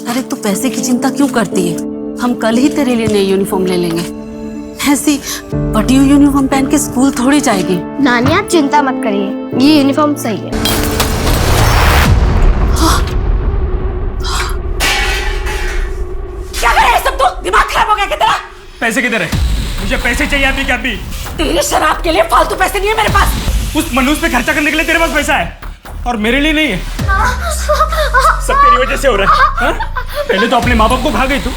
अरे तू पैसे की चिंता क्यों करती है? हम कल ही तेरे लिए नई यूनिफॉर्म ले लेंगे। ऐसी फटी हुई यूनिफॉर्म पहन के स्कूल थोड़ी जाएगी। नानी आप चिंता मत करिए, ये यूनिफॉर्म सही है। क्या कर रहा है सब तू? दिमाग खराब हो गया क्या तेरा? पैसे किधर है? मुझे पैसे चाहिए अभी क्या अभी। तेरी शराब के लिए फालतू पैसे नहीं है मेरे पास। उस मनुष्य पे खर्चा करने के लिए तेरे पास पैसा है और मेरे लिए नहीं है। सब तेरी वजह से हो रहा है। हाँ? पहले तो अपने माँ बाप को खा गई तू,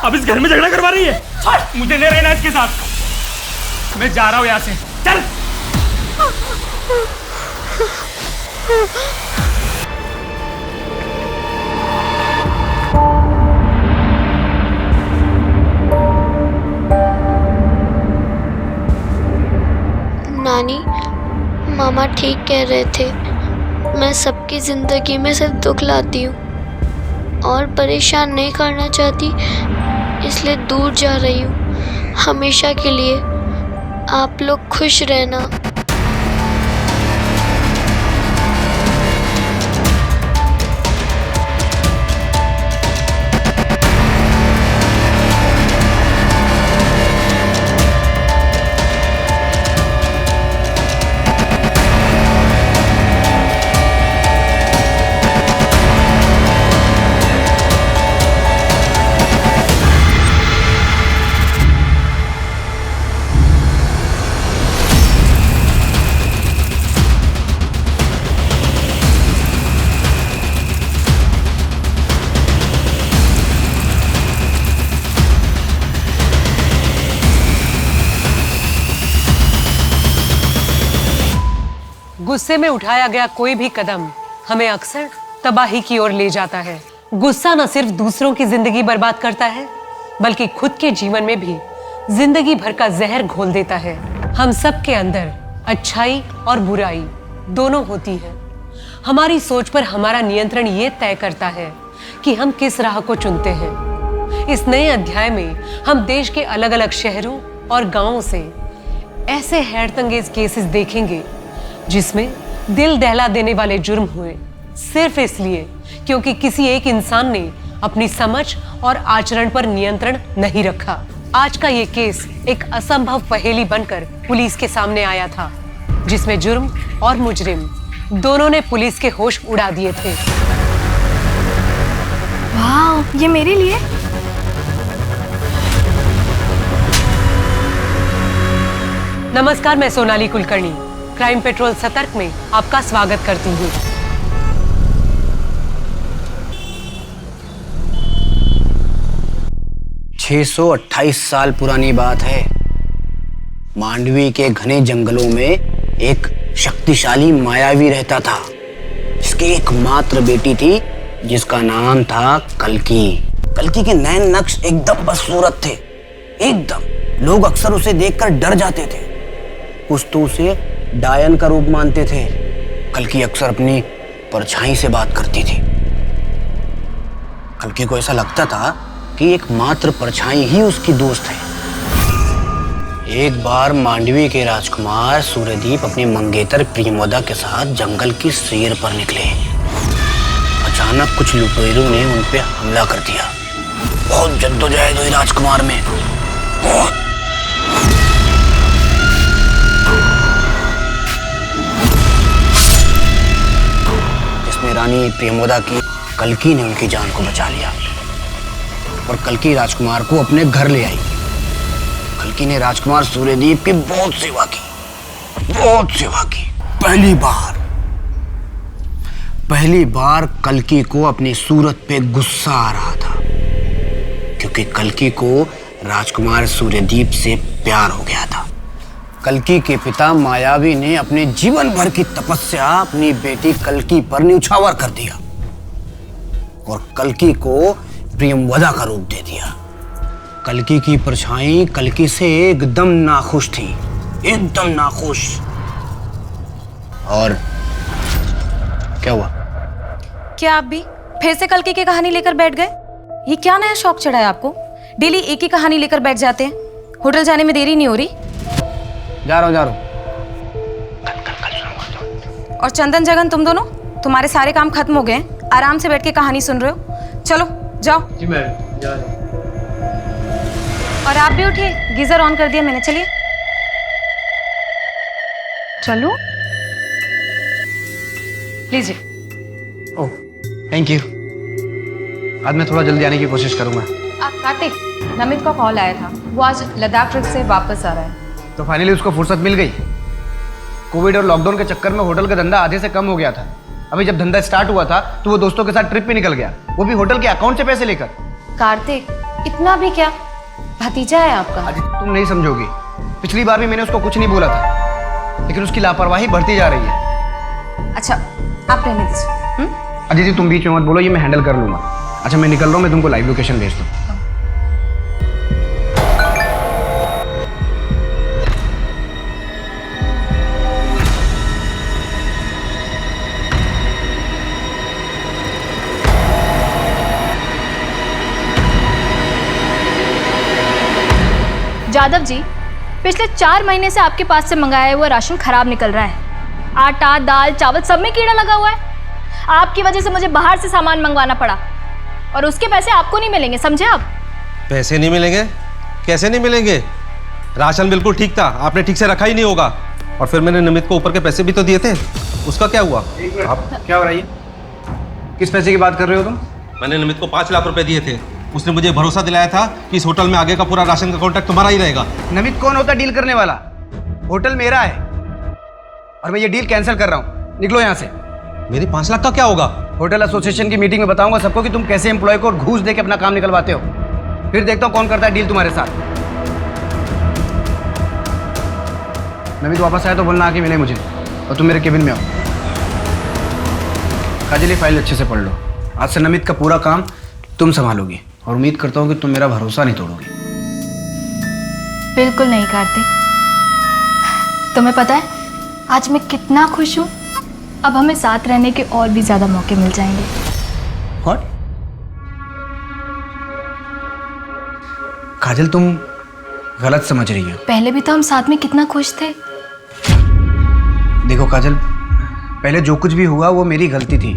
अब इस घर में झगड़ा करवा रही है। मुझे नहीं रहना इसके साथ, मैं जा रहा हूँ यहाँ से। चल। नानी, मामा ठीक कह रहे थे। मैं सबकी जिंदगी में सिर्फ दुख लाती हूँ और परेशान नहीं करना चाहती, इसलिए दूर जा रही हूँ हमेशा के लिए। आप लोग खुश रहना। गुस्से में उठाया गया कोई भी कदम हमें अक्सर तबाही की ओर ले जाता है। गुस्सा न सिर्फ दूसरों की जिंदगी बर्बाद करता है, बल्कि खुद के जीवन में भी जिंदगी भर का जहर घोल देता है। हम सब के अंदर अच्छाई और बुराई दोनों होती है। हमारी सोच पर हमारा नियंत्रण ये तय करता है कि हम किस राह को चुनते हैं। इस नए अध्याय में हम देश के अलग अलग शहरों और गांवों से ऐसे हैरतअंगेज केसेस देखेंगे जिसमें दिल दहला देने वाले जुर्म हुए, सिर्फ इसलिए क्योंकि किसी एक इंसान ने अपनी समझ और आचरण पर नियंत्रण नहीं रखा। आज का ये केस एक असंभव पहेली बनकर पुलिस के सामने आया था, जिसमें जुर्म और मुजरिम दोनों ने पुलिस के होश उड़ा दिए थे। वाह, ये मेरे लिए। नमस्कार, मैं सोनाली कुलकर्णी क्राइम पेट्रोल सतर्क में आपका स्वागत करती हूँ। छह 628 साल पुरानी बात है। मांडवी के घने जंगलों में एक शक्तिशाली मायावी रहता था, जिसकी एकमात्र बेटी थी, जिसका नाम था कल्की। कल्की के नैन नक्श एकदम बदसूरत थे, एकदम। लोग अक्सर उसे देखकर डर जाते थे, कुछ तो उसे डायन का रूप मानते थे। कल्की अक्सर अपनी परछाई से बात करती थी। कल्की को ऐसा लगता था कि एकमात्र परछाई ही उसकी दोस्त है। एक बार मांडवी के राजकुमार सूर्यदीप अपनी मंगेतर प्रियमोदा के साथ जंगल की सैर पर निकले। अचानक कुछ लुटेरों ने उन पे हमला कर दिया। बहुत जद्दोजहद हुई राजकुमार में, बहुत। रानी प्रियमोदा की कल्की ने उनकी जान को बचा लिया और कल्की राजकुमार को अपने घर ले आई। कल्की ने राजकुमार सूर्यदीप की बहुत सेवा की, बहुत सेवा की। पहली बार कल्की को अपनी सूरत पे गुस्सा आ रहा था, क्योंकि कल्की को राजकुमार सूर्यदीप से प्यार हो गया था। कल्की के पिता मायावी ने अपने जीवन भर की तपस्या अपनी बेटी कल्की पर न्यौछावर कर दिया और कल्की को प्रियमवदा का रूप दे दिया। कल्की की परछाई कल्की से एकदम नाखुश थी, एकदम नाखुश। और क्या हुआ? क्या आप भी फिर से कल्की की कहानी लेकर बैठ गए? ये क्या नया शौक चढ़ा है आपको? डेली एक ही कहानी लेकर बैठ जाते हैं। होटल जाने में देरी नहीं हो रही? जा रहा हूँ। और चंदन जगन, तुम दोनों, तुम्हारे सारे काम खत्म हो गए हैं, आराम से बैठ के कहानी सुन रहे हो। चलो जाओ। जी मैडम जा रहे हैं। और आप भी उठिए, गीजर ऑन कर दिया मैंने। चलिए चलो, लीजिए। Oh thank you. आज मैं थोड़ा जल्दी आने की कोशिश करूंगा। कार्तिक, नमित का कॉल आया था, वो आज लद्दाख ट्रिप से वापस आ रहा है। तो फाइनली उसको फुर्सत मिल गई। कोविड और लॉकडाउन के चक्कर में होटल का धंधा आधे से कम हो गया था। अभी जब धंधा स्टार्ट हुआ था तो वो दोस्तों के साथ ट्रिप पे निकल गया, वो भी होटल के अकाउंट से पैसे लेकर। कार्तिक, इतना भी क्या, भतीजा है आपका। आज तुम नहीं समझोगी, पिछली बार भी मैंने उसको कुछ नहीं बोला था, लेकिन उसकी लापरवाही बढ़ती जा रही है। अच्छा आप रहने दीजिए। अदिति तुम बीच में मत बोलो, ये मैं हैंडल कर लूंगा। अच्छा मैं निकल रहा हूँ, मैं तुमको लाइव लोकेशन भेज दूँ। जादव जी, पिछले 4 महीने से आपके पास से मंगाया हुआ राशन खराब निकल रहा है। आटा, दाल, चावल सब में कीड़ा लगा हुआ है। आपकी वजह से मुझे बाहर से सामान मंगवाना पड़ा और उसके पैसे आपको नहीं मिलेंगे, समझे आप? पैसे नहीं मिलेंगे? कैसे नहीं मिलेंगे? राशन बिल्कुल ठीक था, आपने ठीक से रखा ही नहीं होगा। और फिर मैंने नमित को ऊपर के पैसे भी तो दिए थे, उसका क्या हुआ? आप क्या हो रहा है? किस पैसे की बात कर रहे हो तुम? मैंने नमित को 5 लाख रुपए दिए थे। उसने मुझे भरोसा दिलाया था कि इस होटल में आगे का पूरा राशन का कॉन्ट्रैक्ट तुम्हारा ही रहेगा। नमित कौन होता डील करने वाला? होटल मेरा है और मैं ये डील कैंसिल कर रहा हूँ। निकलो यहाँ से। मेरी 5 लाख का क्या होगा? होटल एसोसिएशन की मीटिंग में बताऊंगा सबको कि तुम कैसे एम्प्लॉय को घूस दे के अपना काम निकलवाते हो। फिर देखता हूँ कौन करता है डील तुम्हारे साथ। नमित वापस आया तो बोलना आके मिले मुझे, और तुम मेरे केबिन में आओ। काजल ये फाइल अच्छे से पढ़ लो। आज से नमित का पूरा काम तुम संभालोगी और उम्मीद करता हूँ कि तुम मेरा भरोसा नहीं तोड़ोगी। बिल्कुल नहीं कार्तिक। तुम्हें पता है आज मैं कितना खुश हूँ। अब हमें साथ रहने के और भी ज्यादा मौके मिल जाएंगे। What? काजल तुम गलत समझ रही हो। पहले भी तो हम साथ में कितना खुश थे। देखो काजल, पहले जो कुछ भी हुआ वो मेरी गलती थी,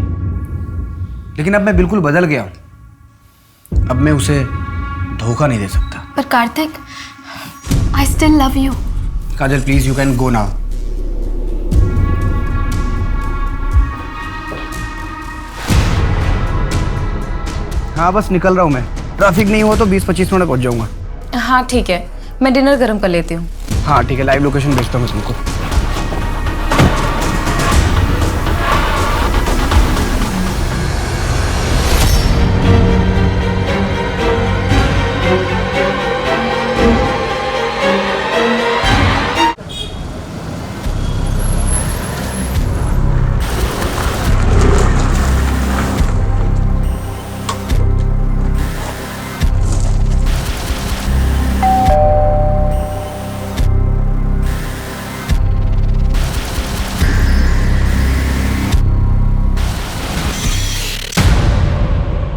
लेकिन अब मैं बिल्कुल बदल गया हूं। अब मैं उसे धोखा नहीं दे सकता। पर Kartik, I still love you. Kajal please you can go now. हाँ बस निकल रहा हूँ मैं। ट्रैफिक नहीं हुआ तो 20-25 मिनट पहुंच जाऊंगा। हाँ ठीक है, मैं डिनर गर्म कर लेती हूँ। हाँ ठीक है, लाइव लोकेशन भेजता हूँ मैं तुमको।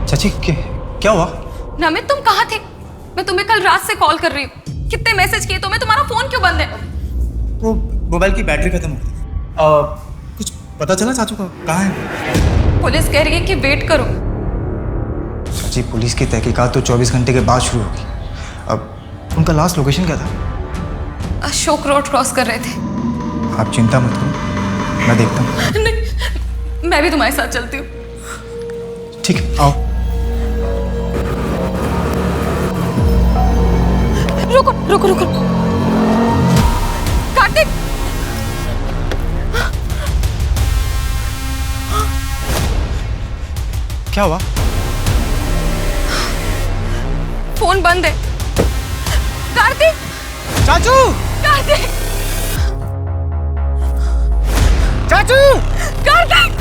चाची क्या हुआ? नमित तुम कहाँ थे? मैं तुम्हें कल रात से कॉल कर रही हूँ। कितने मैसेज किए तुम्हें, तुम्हारा फोन क्यों बंद है? वो मोबाइल की बैटरी खत्म हो गई। कुछ पता चला चाचू का कहाँ है? पुलिस कह रही है कि वेट करो। चाची पुलिस की तहकीकात तो 24 घंटे के बाद शुरू होगी। अब उनका लास्ट लोकेशन क्या था? अशोक रोड क्रॉस कर रहे थे। आप चिंता मत करो, मैं देखता हूँ। नहीं, मैं भी तुम्हारे साथ चलती हूँ। ठीक है आओ। रुको रुको रुको, कार्तिक क्या हुआ? फोन बंद है। कार्तिक, चाचू! कार्तिक, चाचू! कार्तिक!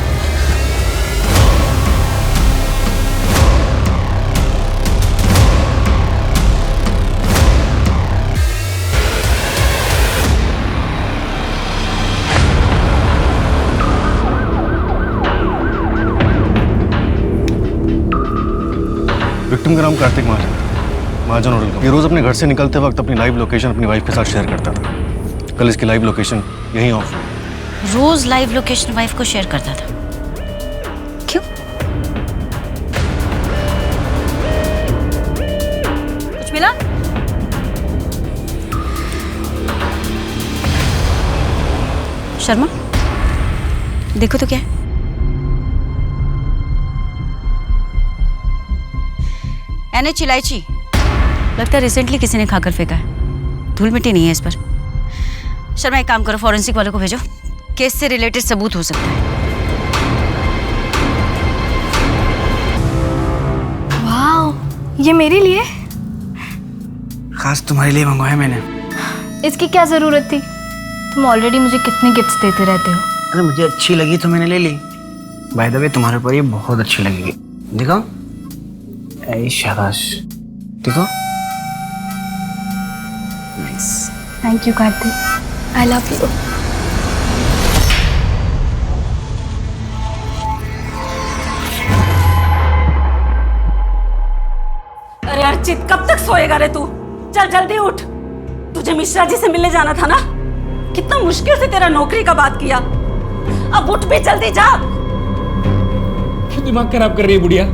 विक्टिम का नाम कार्तिक महाजन होटल का। ये रोज अपने घर से निकलते वक्त अपनी लाइव लोकेशन अपनी वाइफ के साथ शेयर करता था। कल इसकी लाइव लोकेशन यहीं ऑफ हुई। रोज लाइव लोकेशन वाइफ को शेयर करता था? क्यों? शर्मा, देखो तो क्या है। NH इलायची, लगता है रिसेंटली किसी ने खाकर फेंका है। धूल मिट्टी नहीं है इस पर। शर्मा एक काम करो, फॉरेंसिक वालों को भेजो, केस से रिलेटेड सबूत हो सकता है। वाह, ये मेरे लिए? खास तुम्हारे लिए मंगवाया मैंने। इसकी क्या जरूरत थी? तुम ऑलरेडी मुझे कितने गिफ्ट्स देते रहते हो। अरे मुझे अच्छी लगी तो मैंने ले ली। बाय द वे तुम्हारे ऊपर ये बहुत अच्छी लगेगी। देखो, ऐ शाबाश, देखो। Thank you Kartik, I love you. अरे अर्चित, कब तक सोएगा रे तू? चल जल्दी उठ, तुझे मिश्रा जी से मिलने जाना था ना। कितना मुश्किल से तेरा नौकरी का बात किया, अब उठ भी, जल्दी जा। क्यों दिमाग खराब कर रही है बुढ़िया?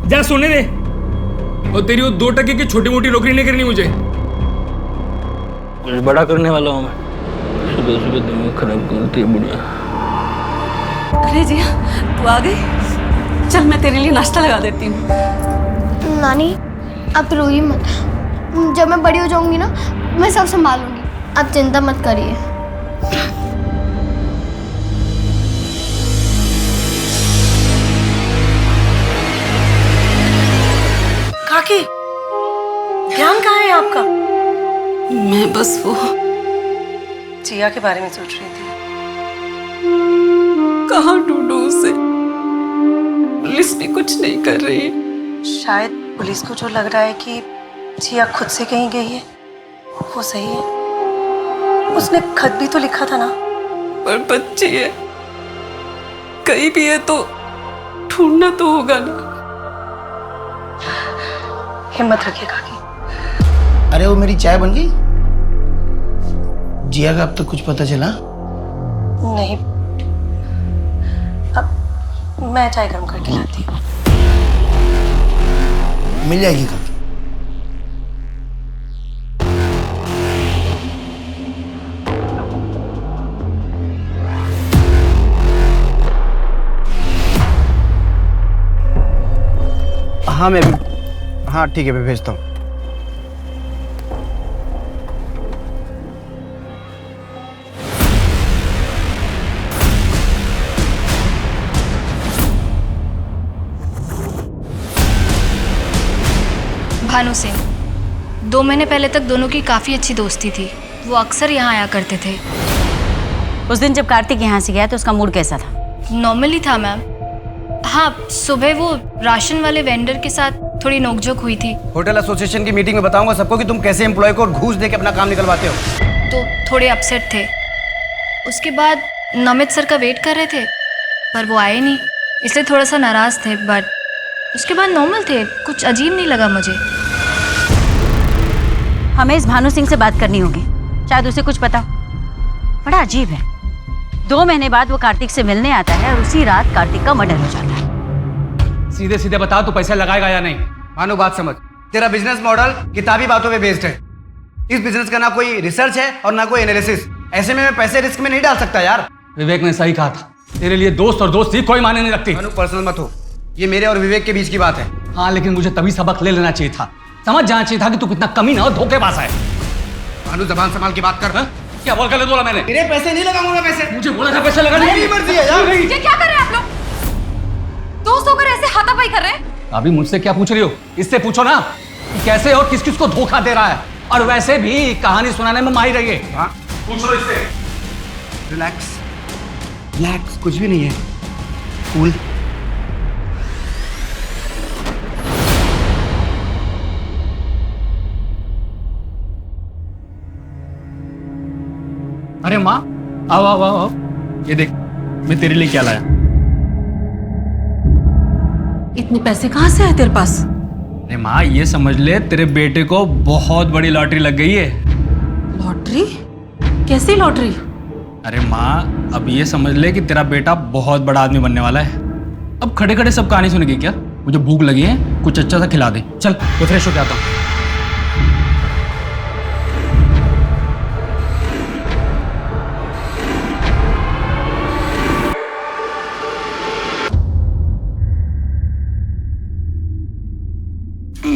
जा सोने दे। और तेरी वो 2 टके की छोटी मोटी नौकरी नहीं करनी मुझे। कुछ बड़ा करने वाला हूँ मैं। सुबह सुबह दिमाग खराब करती है बुढ़िया। अरे जिया, तू आ गई। चल मैं तेरे लिए नाश्ता लगा देती हूँ। नानी, आप रोइए मत। जब मैं बड़ी हो जाऊंगी ना, मैं सब संभालूंगी, आप चिंता मत करिए। काकी, ध्यान कहाँ है आपका? मैं बस वो जिया के बारे में सोच रही थी। कहाँ ढूंढूं उसे? पुलिस भी कुछ नहीं कर रही। शायद पुलिस को जो लग रहा है कि जिया खुद से कहीं गई है, वो सही है। उसने खत भी तो लिखा था ना। पर बच्ची है, कहीं भी है तो ढूंढना तो होगा ना। हिम्मत रखिए काकी। अरे वो मेरी चाय बन गई? जिया का अब तक कुछ पता चला? नहीं, अब मैं चाय गर्म करके लाती हूँ। मिल जाएगी काकी। हाँ मैं भी, हाँ ठीक है, मैं भेजता हूँ। भानु सिंह, 2 महीने पहले तक दोनों की काफ़ी अच्छी दोस्ती थी। वो अक्सर यहाँ आया करते थे। उस दिन जब कार्तिक यहाँ से गया तो उसका मूड कैसा था? नॉर्मली था मैम। हाँ, सुबह वो राशन वाले वेंडर के साथ थोड़ी नोकझोंक हुई थी। होटल एसोसिएशन की मीटिंग में बताऊंगा सबको कि तुम कैसे एम्प्लॉय को घूस दे के अपना काम निकलवाते हो। तो थोड़े अपसेट थे। उसके बाद नमित सर का वेट कर रहे थे, पर वो आए नहीं, इसलिए थोड़ा सा नाराज़ थे। बट उसके बाद नॉर्मल थे, कुछ अजीब नहीं लगा मुझे। हमें इस भानु सिंह से बात करनी होगी, शायद उसे कुछ पता। बड़ा अजीब है, 2 महीने बाद वो कार्तिक से मिलने आता है और उसी रात कार्तिक का मर्डर हो जाता है। सीधे सीधे बता, तू पैसे लगाएगा या नहीं? मानो बात समझ, तेरा बिजनेस मॉडल किताबी बातों पे बेस्ड है। इस बिजनेस का ना कोई रिसर्च है और ना कोई एनालिसिस। ऐसे में मैं पैसे रिस्क में नहीं डाल सकता यार। विवेक ने सही कहा था, तेरे लिए दोस्त और दोस्ती कोई मायने नहीं रखती। मानो पर्सनल मत हो, ये मेरे और विवेक के बीच की बात है। हाँ, लेकिन मुझे तभी सबक ले लेना चाहिए था, समझ जाना चाहिए था कि तू कितना कमीना और धोखेबाज है। मानो जबान संभाल के बात कर। क्या बोल कर बोला मैंने? मेरे पैसे नहीं लगाऊंगा पैसे। मुझे बोला था पैसे लगाने। मेरी मर्जी है यार। ये क्या कर रहे हैं आप लोग? दोस्त होकर ऐसे हाथापाई कर रहे हैं? अभी मुझसे क्या पूछ रही हो? इससे पूछो ना कि कैसे और किस किस को धोखा दे रहा है। और वैसे भी कहानी सुनाने में माहिर है ये। हाँ, पूछ लो इससे। रिलैक्स रिलैक्स, कुछ भी नहीं है, कूल। अरे माँ, आओ आओ आओ आओ, ये देख मैं तेरे लिए क्या लाया। इतने पैसे कहाँ से आए तेरे पास? अरे माँ, ये समझ ले तेरे बेटे को बहुत बड़ी लॉटरी लग गई है। लॉटरी? कैसी लॉटरी? अरे माँ, अब ये समझ ले कि तेरा बेटा बहुत बड़ा आदमी बनने वाला है। अब खड़े खड़े सब कहानी सुनेगी क्या? मुझे भूख लगी है, कुछ अच्छा सा खिला दे। चल मैं फ्रेश होके आता हूँ।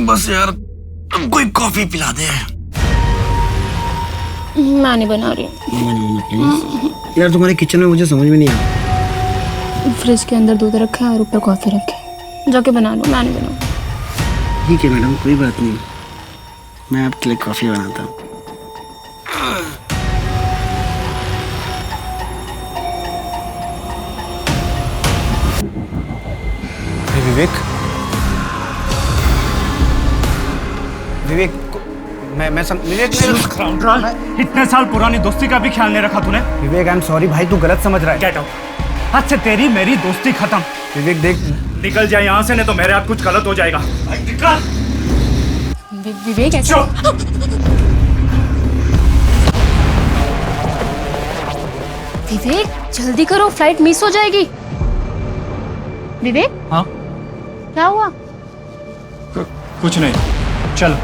बस यार अब कोई कॉफी पिला दे। मैं नहीं बना रही हूँ। यार तुम्हारे किचन में मुझे समझ में नहीं आया। फ्रिज के अंदर दूध रखा है और ऊपर कॉफी रखी है, जाके बना लो, मैं नहीं बनाऊँ। ठीक है मैडम, कोई बात नहीं, मैं आपके लिए कॉफी बनाता हूँ। विवेक, विवेक, विवेक, इतने साल पुरानी दोस्ती का भी ख्याल नहीं रखा तूने। विवेक आई एम सॉरी भाई, तू गलत समझ रहा है। Get out. आज से तेरी मेरी दोस्ती खत्म। विवेक देख, निकल जाए यहाँ से, नहीं तो मेरे हाथ कुछ गलत हो जाएगा। भाई निकल। विवेक ऐसे विवेक जल्दी करो, फ्लाइट मिस हो जाएगी। विवेक, हाँ क्या हुआ? कुछ नहीं, चलो।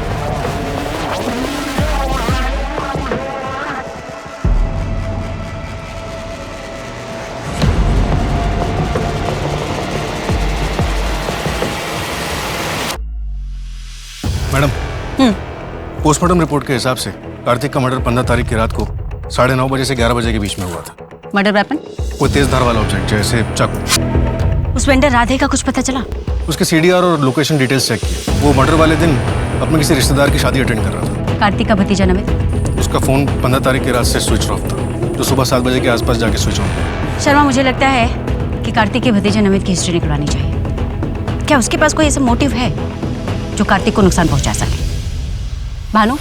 मैडम, पोस्टमार्टम रिपोर्ट के हिसाब से कार्तिक का मर्डर 15 तारीख की रात को 9:30 बजे से 11 बजे के बीच में हुआ था। Murder weapon? कोई तेज धार वाला ऑब्जेक्ट जैसे चाकू। उस वेंडर राधे का कुछ पता चला? उसके सीडीआर और लोकेशन डिटेल्स चेक किए। वो मर्डर वाले दिन अपने किसी रिश्तेदार की शादी अटेंड कर रहा था। कार्तिक का भतीजा नमित? उसका फोन 15 तारीख की रात से स्विच ऑफ था, जो सुबह 7 बजे के आसपास जाके स्विच ऑन हुआ। शर्मा, मुझे लगता है कि कार्तिक के भतीजे नमित की हिस्ट्री निकलवानी चाहिए। क्या उसके पास कोई ऐसा मोटिव है जो कार्तिक को नुकसान पहुंचा सके? भानु?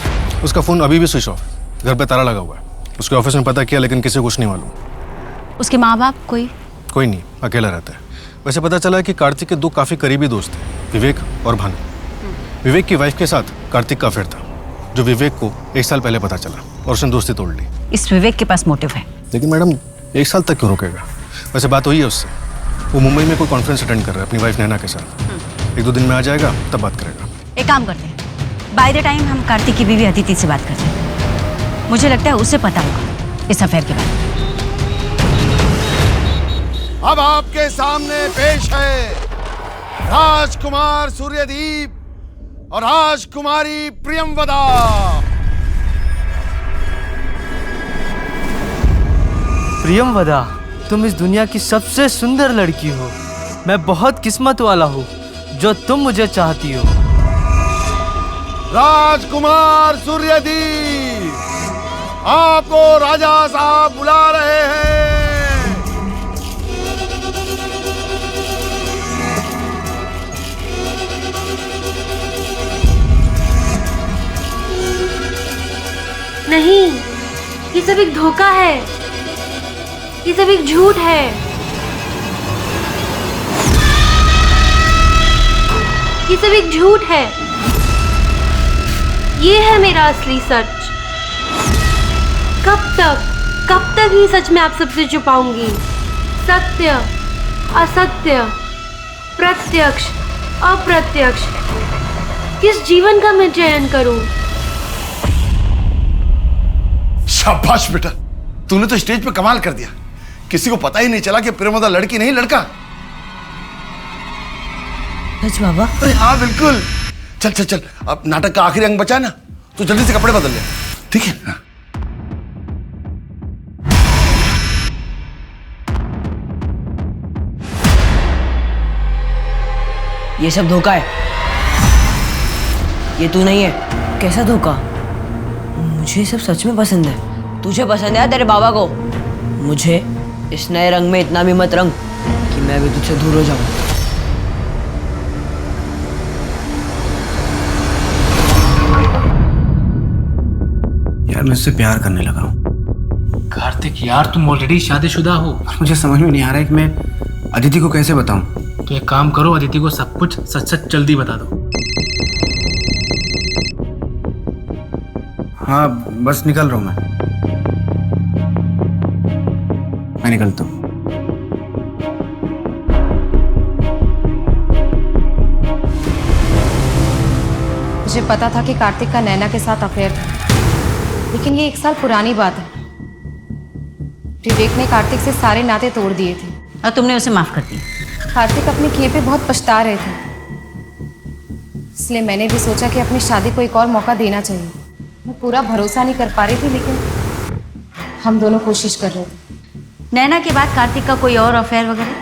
उसका फोन अभी भी स्विच ऑफ है, घर पे ताला लगा हुआ है। उसके ऑफिस में पता किया लेकिन किसी को कुछ नहीं मालूम। उसके माँ बाप? कोई नहीं, अकेला रहता है। वैसे पता चला है कि कार्तिक के 2 काफी करीबी दोस्त थे, विवेक और भानु। विवेक की वाइफ के साथ कार्तिक का अफेयर था, जो विवेक को 1 साल पहले पता चला और उसने दोस्ती तोड़ ली। इस विवेक के पास मोटिव है। लेकिन मैडम 1 साल तक क्यों रुकेगा? वैसे बात हुई है उससे, वो मुंबई में कोई कॉन्फ्रेंस अटेंड कर रहा है अपनी वाइफ नैना के साथ। 1-2 दिन में आ जाएगा, तब बात करेगा। एक काम करते हैं, बाय द टाइम हम कार्तिक की बीवी अदिति से बात करते हैं। मुझे लगता है उसे पता होगा इस अफेयर के बारे में। अब आपके सामने पेश है राजकुमार सूर्यदीप और राजकुमारी प्रियमवदा। प्रियमवदा, तुम इस दुनिया की सबसे सुंदर लड़की हो। मैं बहुत किस्मत वाला हूँ जो तुम मुझे चाहती हो। राजकुमार सूर्यदीप, आपको राजा साहब बुला रहे हैं। नहीं, ये सब एक धोखा है, ये सब एक झूठ है। ये सब एक झूठ है। ये है मेरा असली सच। कब तक ये सच मैं आप सबसे छुपाऊंगी? सत्य, असत्य, प्रत्यक्ष, अप्रत्यक्ष, किस जीवन का मैं चयन करूं? शाबाश बेटा, तूने तो स्टेज पे कमाल कर दिया। किसी को पता ही नहीं चला कि प्रियमवदा लड़की नहीं लड़का। सच बाबा? अरे हाँ बिल्कुल। चल चल चल, अब नाटक का आखिरी अंग बचा ना, तो जल्दी से कपड़े बदल ले, ठीक है? हाँ। ये सब धोखा है, ये तू नहीं है। कैसा धोखा? मुझे सब सच में पसंद है। तुझे पसंद है तेरे बाबा को? मुझे इस नए रंग में इतना भी मत रंग कि मैं भी तुझसे दूर हो जाऊं। यार मैं उससे प्यार करने लगा हूँ। कार्तिक यार, तुम ऑलरेडी शादीशुदा हो। मुझे समझ में नहीं आ रहा है कि मैं अदिति को कैसे बताऊं। तो एक काम करो, अदिति को सब कुछ सच सच जल्दी बता दो। हाँ बस निकल रहा हूँ मैं निकलता हूँ। मुझे पता था कि कार्तिक का नैना के साथ अफेयर था, लेकिन ये 1 साल पुरानी बात है। विवेक ने कार्तिक से सारे नाते तोड़ दिए थे और तुमने उसे माफ कर दिया। कार्तिक अपने किए पे बहुत पछता रहे थे। इसलिए मैंने भी सोचा कि अपनी शादी को एक और मौका देना चाहिए। मैं पूरा भरोसा नहीं कर पा रही थी, लेकिन हम दोनों कोशिश कर रहे थे। नैना के बाद कार्तिक का कोई और अफेयर वगैरह?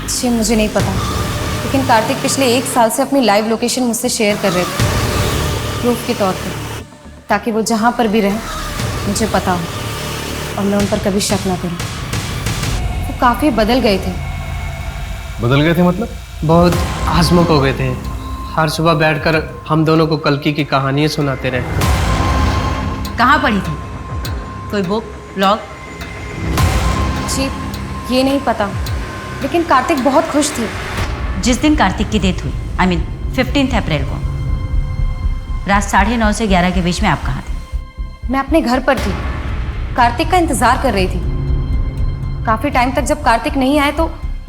जी मुझे नहीं पता, लेकिन कार्तिक पिछले 1 साल से अपनी लाइव लोकेशन मुझसे शेयर कर रहे थे, प्रूफ के तौर पर, ताकि वो जहाँ पर भी रहें मुझे पता हो और मैं उन पर कभी शक ना करूँ। वो काफ़ी बदल गए थे। बदल गए थे मतलब? बहुत हंसमुख हो गए थे। हर सुबह बैठकर हम दोनों को कल्कि की कहानियाँ सुनाते रहे। कहाँ पढ़ी थी? कोई बुक, ब्लॉग? जी ये नहीं पता, लेकिन कार्तिक बहुत खुश थे। जिस दिन कार्तिक की डेथ हुई, I mean 15 अप्रैल को, रात 9:30 से 11 के बीच में आप कहाँ थे? मैं अपने घर पर थी, कार्तिक का इंतज़ार कर रही थी। काफ़ी टाइम तक जब कार्तिक नहीं आए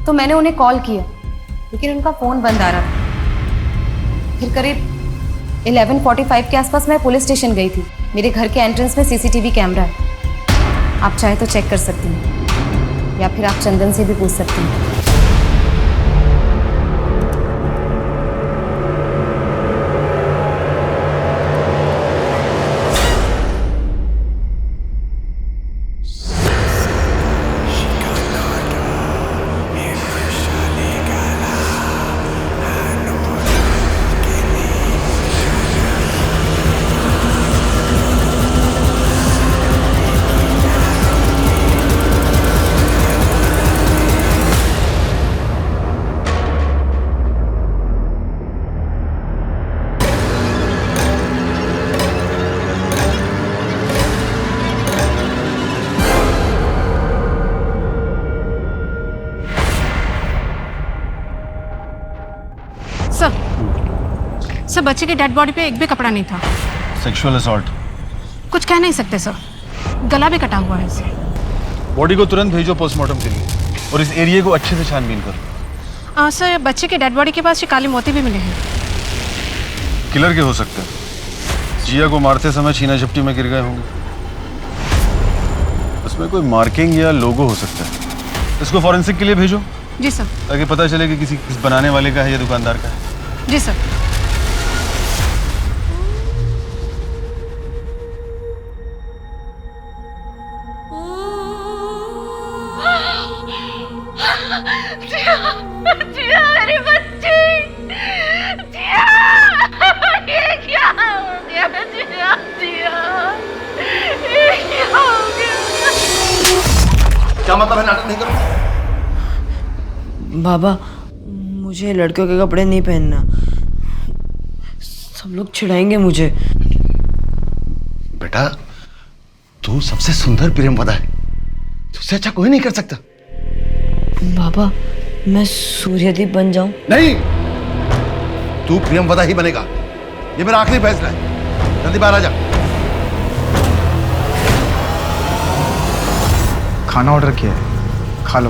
तो मैंने उन्हें कॉल किया, लेकिन उनका फ़ोन बंद आ रहा था। फिर करीब 11:45 के आसपास मैं पुलिस स्टेशन गई थी। मेरे घर के एंट्रेंस में CCTV कैमरा है, आप चाहे तो चेक कर सकती हैं, या फिर आप चंदन से भी पूछ सकती हैं। सर बच्चे की डेड बॉडी पे एक भी कपड़ा नहीं था। Sexual assault? कुछ कह नहीं सकते सर, गला भी कटा हुआ है इसे। बॉडी को तुरंत भेजो पोस्टमार्टम के लिए, और इस एरिया को अच्छे से छानबीन करो। सर बच्चे की डेड बॉडी के पास ये काली मोती भी मिले हैं। किलर के हो सकते हैं, जिया को मारते समय छीना झपटी में गिर गए होंगे। उसमें कोई मार्किंग या लोगो हो सकता है। इसको फॉरेंसिक के लिए भेजो। जी सर। ताकि पता चले कि किसी बनाने वाले का है या दुकानदार का है। जी सर। जिया मेरी बच्ची, जिया, ये क्या हो गया जिया, जिया, ये क्या हो गया? क्या मतलब है नाटक नहीं करो? बाबा मुझे लड़कियों के कपड़े नहीं पहनना, सब लोग छिड़ाएंगे मुझे। बेटा तू सबसे सुंदर प्रेमवदा है, तुझसे अच्छा कोई नहीं कर सकता। बाबा मैं सूर्यदीप बन जाऊं? नहीं, तू प्रेमवदा ही बनेगा, ये मेरा आखिरी फैसला है। जल्दी बाहर आ जा। खाना ऑर्डर किया है, खा लो।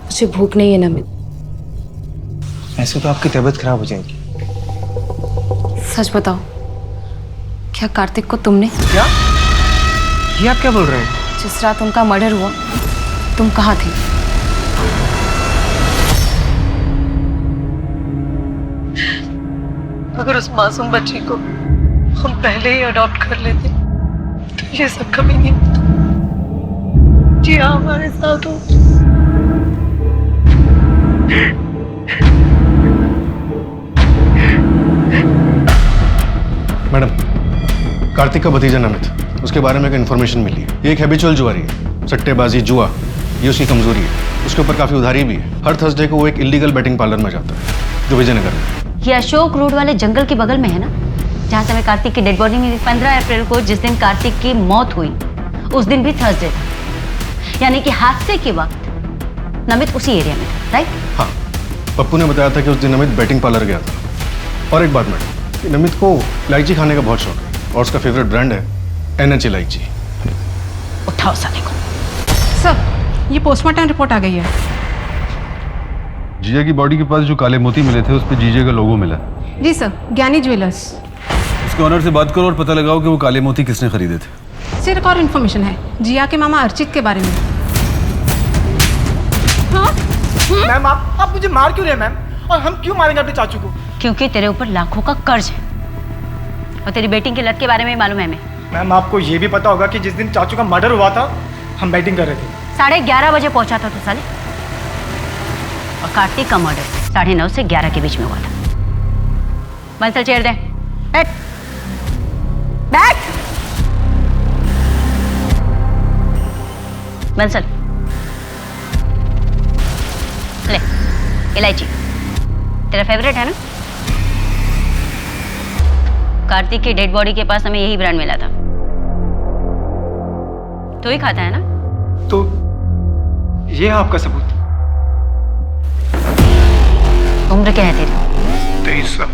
मुझे भूख नहीं है नमित। ऐसे तो आपकी तबीयत खराब हो जाएगी। सच बताओ, क्या कार्तिक को तुमने? क्या? ये आप क्या बोल रहे हैं? जिस रात उनका मर्डर हुआ तुम कहाँ थे? अगर उस मासूम बच्ची को हम पहले ही अडॉप्ट कर लेते तो ये सब कभी नहीं होता। जी हाँ, हमारे साथ हो। मैडम, कार्तिक का भतीजा नमित, उसके बारे में एक इन्फॉर्मेशन मिली है। ये एक हैबिचुअल जुआरी है, सट्टेबाजी, जुआ, ये उसकी कमजोरी है। उसके ऊपर काफी उधारी भी है। हर थर्सडे को वो एक इलीगल बैटिंग पार्लर में जाता है, जो विजयनगर में। ये अशोक रोड वाले जंगल के बगल में है ना, जहाँ समय कार्तिक की डेड बॉडी मिली। 15 अप्रैल को जिस दिन कार्तिक की मौत हुई, उस दिन भी थर्सडे था, यानी कि हादसे के वक्त नमित उसी एरिया में था, राइट? हाँ, पप्पू ने बताया था कि उस दिन नमित बैटिंग पार्लर गया था। और एक बात मैडम, कि नमित को इलायची खाने का बहुत शौक है, और उसका फेवरेट ब्रांड है NH इलायची। उठाओ साले को। सर ये पोस्टमार्टम रिपोर्ट आ गई है। जिया की बॉडी के पास जो काले मोती मिले थे, उस पर जीजे का लोगो मिला। जी सर, ज्ञानी ज्वेलर्स। उसके ऑनर से बात करो और पता लगाओ कि वो काले मोती किसने खरीदे थे। सर एक और इन्फॉर्मेशन है जिया के मामा अर्चित के बारे में। हाँ? मैम आप मुझे मार क्यों रहे हैं मैम? और हम क्यों मारेंगे अपने चाचू को? क्योंकि तेरे ऊपर लाखों का कर्ज है और तेरी बेटिंग की लत के बारे में मालूम है हमें। मैम आपको ये भी पता होगा कि जिस दिन चाचू का मर्डर हुआ था हम बैटिंग कर रहे थे। 11:30 बजे पहुंचा था तू साले, और कार्तिक का मर्डर 9:30 से 11 के बीच में हुआ था। बंसल चेयर दे, बैठ बैठ बंसल, ले इलायची तेरा फेवरेट है ना? कार्तिक की डेड बॉडी के पास हमें यही ब्रांड मिला था। तो ही खाता है ना? तो ये है आपका सबूत? उम्र क्या है तेरी? 23 साल।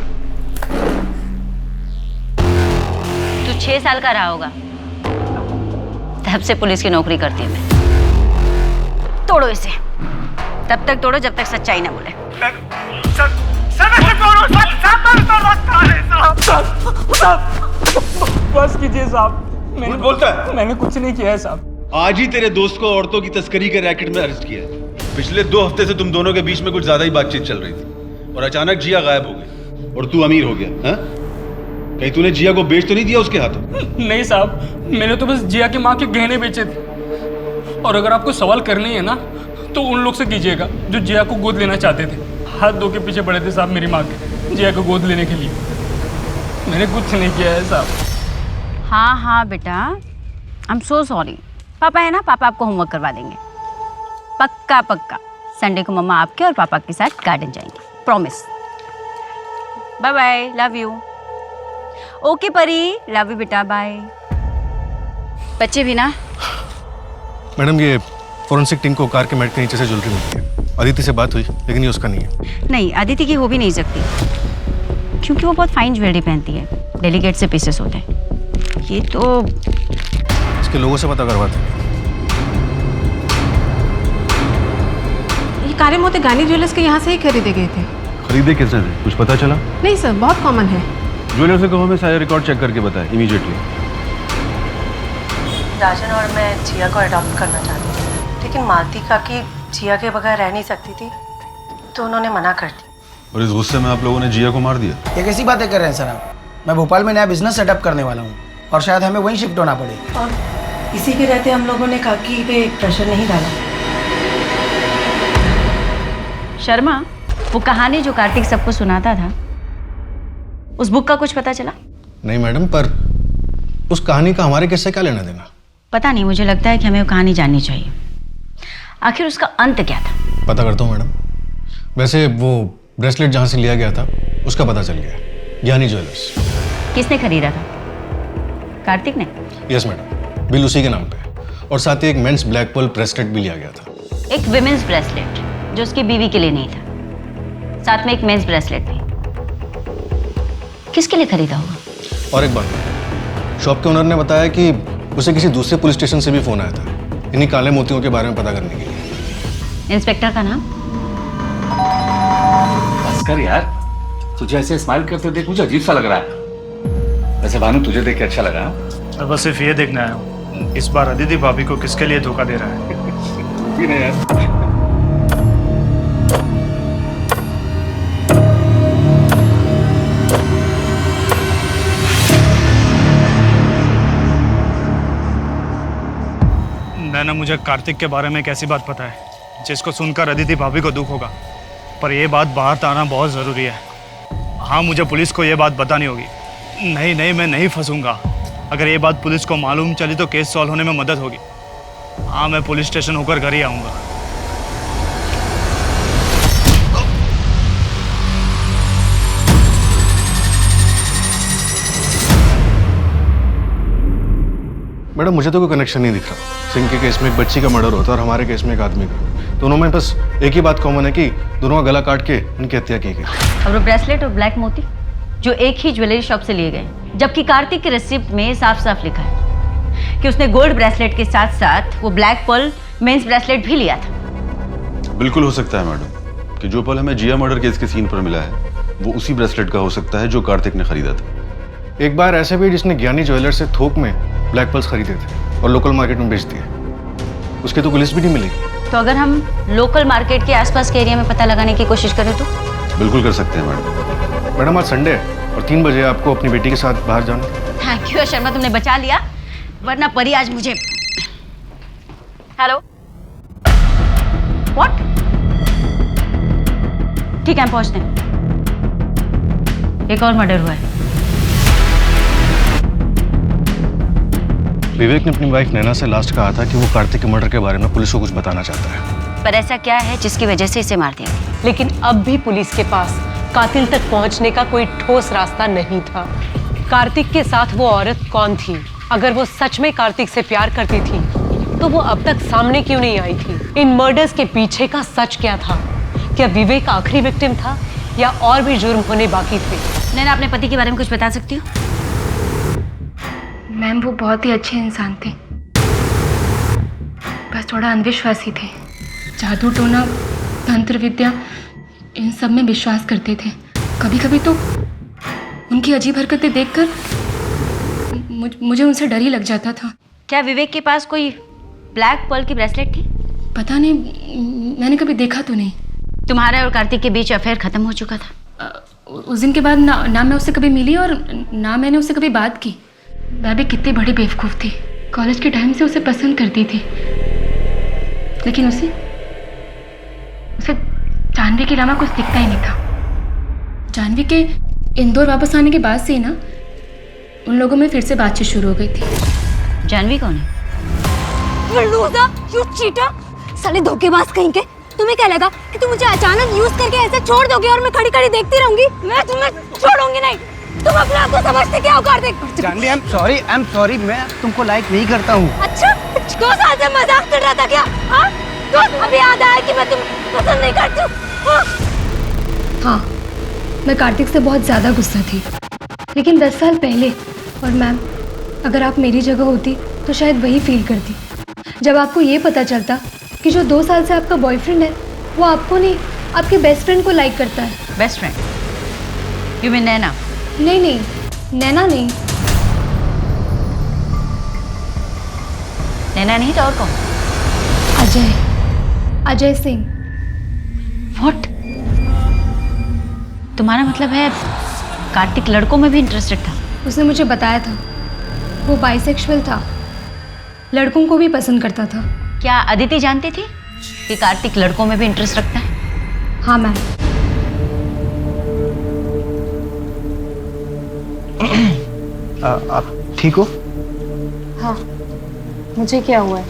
तू 6 साल का रहा होगा तब से पुलिस की नौकरी करती हूँ मैं। तोड़ो इसे, तब तक तोड़ो जब तक सच्चाई ना बोले। बस कीजिए साहब, मैंने बोलता है मैंने कुछ नहीं किया है साहब। आज ही तेरे दोस्त को औरतों की तस्करी के रैकेट में अरेस्ट किया है। पिछले 2 हफ्ते से तुम दोनों के बीच में कुछ ज्यादा ही बातचीत चल रही थी और अचानक जिया गायब हो गई और तू अमीर हो गया। हाँ? कहीं तूने जिया को बेच तो नहीं दिया उसके हाथों? नहीं साहब, मैंने तो बस जिया की माँ के गहने बेचे थे। और अगर आपको सवाल करनी है ना तो उन लोग से कीजिएगा जो जिया को गोद लेना चाहते थे। हाथ धो के पीछे पड़े थे साहब मेरी माँ के, जिया को गोद लेने के लिए। मैंने कुछ नहीं किया है साहब। हाँ बेटा, आई एम सो सॉरी। पापा है ना, पापा आपको होमवर्क करवा देंगे पक्का पक्का। संडे को मम्मा आपके और पापा के साथ गार्डन जाएंगे, promise. Bye bye, love you. Okay Pari, love you बेटा, बाय। बच्चे भी ना। मैडम ये फॉरेंसिक टीम को कार के मैट के नीचे से ज्वेलरी मिली है। अदिति से बात हुई लेकिन ये उसका नहीं है। नहीं, अदिति की हो भी नहीं सकती क्योंकि वो बहुत फाइन ज्वेलरी पहनती है, डेलीकेट से पीसेस होते हैं। ये तो इसके लोगों से पता करवाते हैं। ये कारे मोते गानी ज्वेलर्स के यहाँ से ही खरीदे गए थे। खरीदे कैसे थे, कुछ पता चला? नहीं सर, बहुत कॉमन है। ज्वेलर से कहो हमें सारे रिकॉर्ड चेक करके बताएं इमीडिएटली। राजन और मैं जिया को अडॉप्ट करना चाहती थी, लेकिन मालती काकी जिया के बगैर रह नहीं सकती थी तो उन्होंने मना कर दी। और इस गुस्से में आप लोगों ने जिया को मार दिया? ये कैसी बातें कर रहे हैं सर आप? मैं भोपाल में नया बिजनेस सेटअप करने वाला हूँ और शायद हमें वहीं शिफ्ट होना पड़े। और इसी के रहते हम लोगों ने काकी पे प्रेशर नहीं डाला। शर्मा, वो कहानी जो कार्तिक सबको सुनाता था, उस बुक का कुछ पता चला? नहीं मैडम, पर उस कहानी का हमारे किससे क्या लेना देना? पता नहीं, मुझे लगता है कि हमें वो कहानी जाननी चाहिए। आखिर उसका अंत क्या था? पता करता हूँ मैडम। वैसे वो ब्रेसलेट जहाँ से लिया गया था उसका पता चल गया, ज्ञानी ज्वेलर्स। किसने खरीदा था? कार्तिक ने? यस मैडम, बिल उसी के नाम पे और साथ ही एक मेंस ब्लैक पर्ल ब्रेसलेट भी लिया गया था। एक विमेंस ब्रेसलेट जो उसकी बीवी के लिए नहीं था, साथ में एक मेंस ब्रेसलेट भी। किसके लिए खरीदा होगा? और एक बात, शॉप के ओनर ने बताया कि उसे किसी दूसरे पुलिस स्टेशन से भी फोन आया था इन्हीं काले मोतियों के बारे में पता करने के लिए। इंस्पेक्टर का नाम? बस कर यार, तुझे ऐसे स्माइल करते देख मुझे अजीब सा लग रहा है। वैसे भानु, तुझे देख के अच्छा लगा? और बस सिर्फ ये देखना है इस बार अदिति भाभी को किसके लिए धोखा दे रहा है। भी नहीं यार। नैना, मुझे कार्तिक के बारे में एक ऐसी बात पता है जिसको सुनकर अदिति भाभी को दुख होगा, पर यह बात बाहर आना बहुत ज़रूरी है। हाँ, मुझे पुलिस को यह बात बतानी होगी। नहीं, मैं नहीं फंसूंगा। अगर ये बात पुलिस को मालूम चली तो केस सॉल्व होने में मदद होगी। हाँ, मैं पुलिस स्टेशन होकर घर ही आऊँगा। मैडम, मुझे तो कोई कनेक्शन नहीं दिख रहा। सिंह के केस में एक बच्ची का मर्डर होता है और हमारे केस में एक आदमी का। दोनों में बस एक ही बात कॉमन है कि दोनों का गला काट के इनकी हत्या की गई। और वो ब्रेसलेट और ब्लैक मोती जो एक ही ज्वेलरी शॉप से लिए गए, जबकि कार्तिक के रिसिप्ट में साफ साफ लिखा है कि उसने गोल्ड ब्रेसलेट के साथ साथ वो ब्लैक पर्ल मेंस ब्रेसलेट भी लिया था। बिल्कुल हो सकता है मैडम कि जो पल हमें जिया मर्डर केस के सीन पर मिला है वो उसी ब्रेसलेट का हो सकता है जो कार्तिक ने खरीदा था। एक बार ऐसे भी जिसने ज्ञानी ज्वेलर से थोक में ब्लैक पर्ल्स खरीदे थे और लोकल मार्केट में बेच दिए, उसकी तो पुलिस भी नहीं मिली। तो अगर हम लोकल मार्केट के आसपास के एरिया में पता लगाने की कोशिश करें तो? बिल्कुल कर सकते हैं मैडम। मैडम आज संडे है और 3 बजे आपको अपनी बेटी के साथ बाहर जाना है। थैंक यू शर्मा, तुमने बचा लिया, वरना परी आज मुझे। Hello, what? ठीक है, हम पहुंचते हैं। एक और मर्डर हुआ है। विवेक ने अपनी वाइफ नैना से लास्ट कहा था कि वो कार्तिक के मर्डर के बारे में पुलिस को कुछ बताना चाहता है। पर ऐसा क्या है जिसकी वजह से इसे मार दिया? लेकिन अब भी पुलिस के पास कातिल तक पहुंचने का कोई ठोस रास्ता नहीं था। कार्तिक के साथ वो औरत कौन थी? अगर वो सच में कार्तिक से प्यार करती थी तो वो अब तक सामने क्यों नहीं आई थी? इन मर्डर्स के पीछे का सच क्या था? क्या विवेक आखिरी विक्टिम था या और भी जुर्म होने बाकी थे? नैना, अपने पति के बारे में कुछ बता सकती हो? मैम वो बहुत ही अच्छे इंसान थे, बस थोड़ा अंधविश्वासी थे। जादू टोना, तंत्र विद्या, इन सब में विश्वास करते थे। कभी कभी तो उनकी अजीब हरकतें देखकर मुझे उनसे डर ही लग जाता था। क्या विवेक के पास कोई ब्लैक पर्ल की ब्रेसलेट थी? पता नहीं, मैंने कभी देखा तो नहीं। तुम्हारा और कार्तिक के बीच अफेयर खत्म हो चुका था? उस दिन के बाद ना मैं उससे कभी मिली और ना मैंने उससे कभी बात की। मैं भी कितनी बड़ी बेवकूफ़ थी। कॉलेज के टाइम से उसे पसंद करती थी, लेकिन उसे जानवी के अलावा कुछ दिखता ही नहीं था। जानवी के इंदौर वापस आने के बाद से ही ना उन लोगों में फिर से बातचीत शुरू हो गई थी। जानवी कौन है? You cheater! साले धोखेबाज कहीं के। तुम्हें क्या लगा कि तुम मुझे अचानक यूज करके ऐसे छोड़ दोगे और मैं खड़ी खड़ी देखती रहूंगी? मैं तुम्हें छोड़ूंगी नहीं। तुम अपने आप को समझते क्या हो Kartik? Janvi, I am sorry, मैं तुमको लाइक नहीं करता हूँ। अच्छा, 2 साल से मजाक कर रहा था क्या? हाँ, तो अभी याद आया कि मैं तुम्हें पसंद नहीं करती हूँ। हाँ, मैं कार्तिक से बहुत ज्यादा गुस्सा थी, लेकिन 10 साल पहले। और मैम, अगर आप मेरी जगह होती तो शायद वही फील करती। जब आपको ये पता चलता कि जो 2 साल से आपका बॉयफ्रेंड है वो आपको नहीं, आपके बेस्ट फ्रेंड को लाइक करता है। Best friend? यू मीन नैना? नहीं, नैना नहीं। नैना नहीं तो और कौन? अजय सिंह। व्हाट? तुम्हारा मतलब है कार्तिक लड़कों में भी इंटरेस्टेड था? उसने मुझे बताया था वो बाइसेक्सुअल था, लड़कों को भी पसंद करता था। क्या अदिति जानती थी कि कार्तिक लड़कों में भी इंटरेस्ट रखता है? हाँ मैम। आप ठीक हो? हाँ, मुझे क्या हुआ है?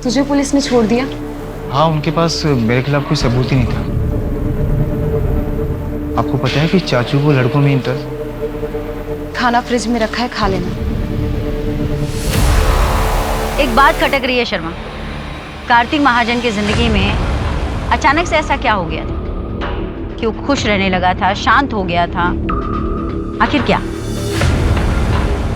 तुझे पुलिस ने छोड़ दिया? हाँ, उनके पास मेरे खिलाफ कोई सबूत ही नहीं था। आपको पता है कि चाचू को लड़कों में इंटरेस्ट। खाना फ्रिज में रखा है, खा लेना। एक बात खटक रही है शर्मा, कार्तिक महाजन की जिंदगी में अचानक से ऐसा क्या हो गया था कि वो खुश रहने लगा था, शांत हो गया था? आखिर क्या?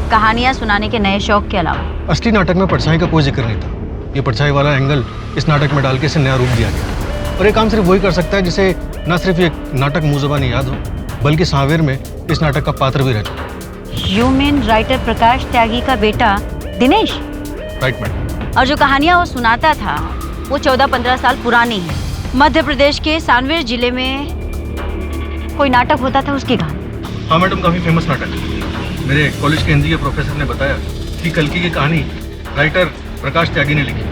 कहानियां सुनाने के नए शौक के अलावा? असली नाटक में परछाई का कोई जिक्र नहीं था। ये परछाई वाला एंगल इस नाटक में डाल के इसे नया रूप दिया गया। और ये काम सिर्फ वही कर सकता है जिसे न सिर्फ ये नाटक मुंह ज़बानी याद हो, बल्कि सांवेर में इस नाटक का पात्र भी रह चुका। यू मीन राइटर प्रकाश त्यागी का बेटा दिनेश? Right madam. और जो कहानियां वो सुनाता था वो 14-15 साल पुरानी है। मध्य प्रदेश के सांवेर जिले में कोई नाटक होता था, उसकी कहानी। हाँ मैडम, काफ़ी फेमस नाटक है। मेरे कॉलेज के हिंदी के प्रोफेसर ने बताया कि कल्कि की कहानी राइटर प्रकाश त्यागी ने लिखी,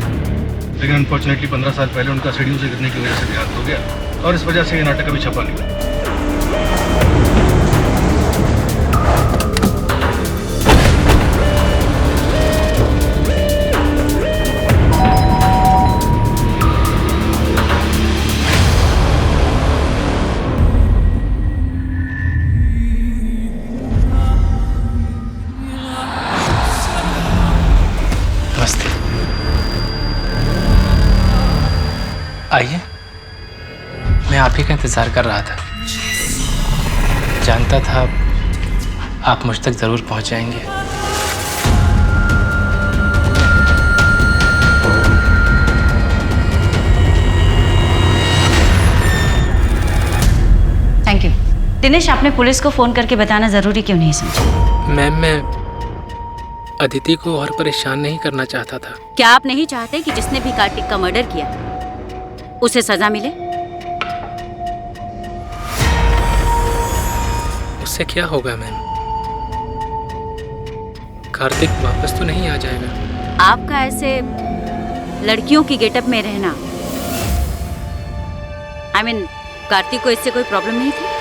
लेकिन अनफॉर्चुनेटली 15 साल पहले उनका सीढ़ियों से गिरने की वजह से देहांत हो गया और इस वजह से ये नाटक अभी छपा नहीं। आइए, मैं आप ही का इंतज़ार कर रहा था। जानता था आप मुझ तक ज़रूर पहुंच जाएंगे। Thank you. दिनेश, आपने पुलिस को फ़ोन करके बताना ज़रूरी क्यों नहीं समझा? मैम, मैं अदिति को और परेशान नहीं करना चाहता था। क्या आप नहीं चाहते कि जिसने भी कार्तिक का मर्डर किया उसे सजा मिले? उससे क्या होगा मैम? कार्तिक वापस तो नहीं आ जाएगा। आपका ऐसे लड़कियों की गेटअप में रहना, I mean, कार्तिक को इससे कोई प्रॉब्लम नहीं थी?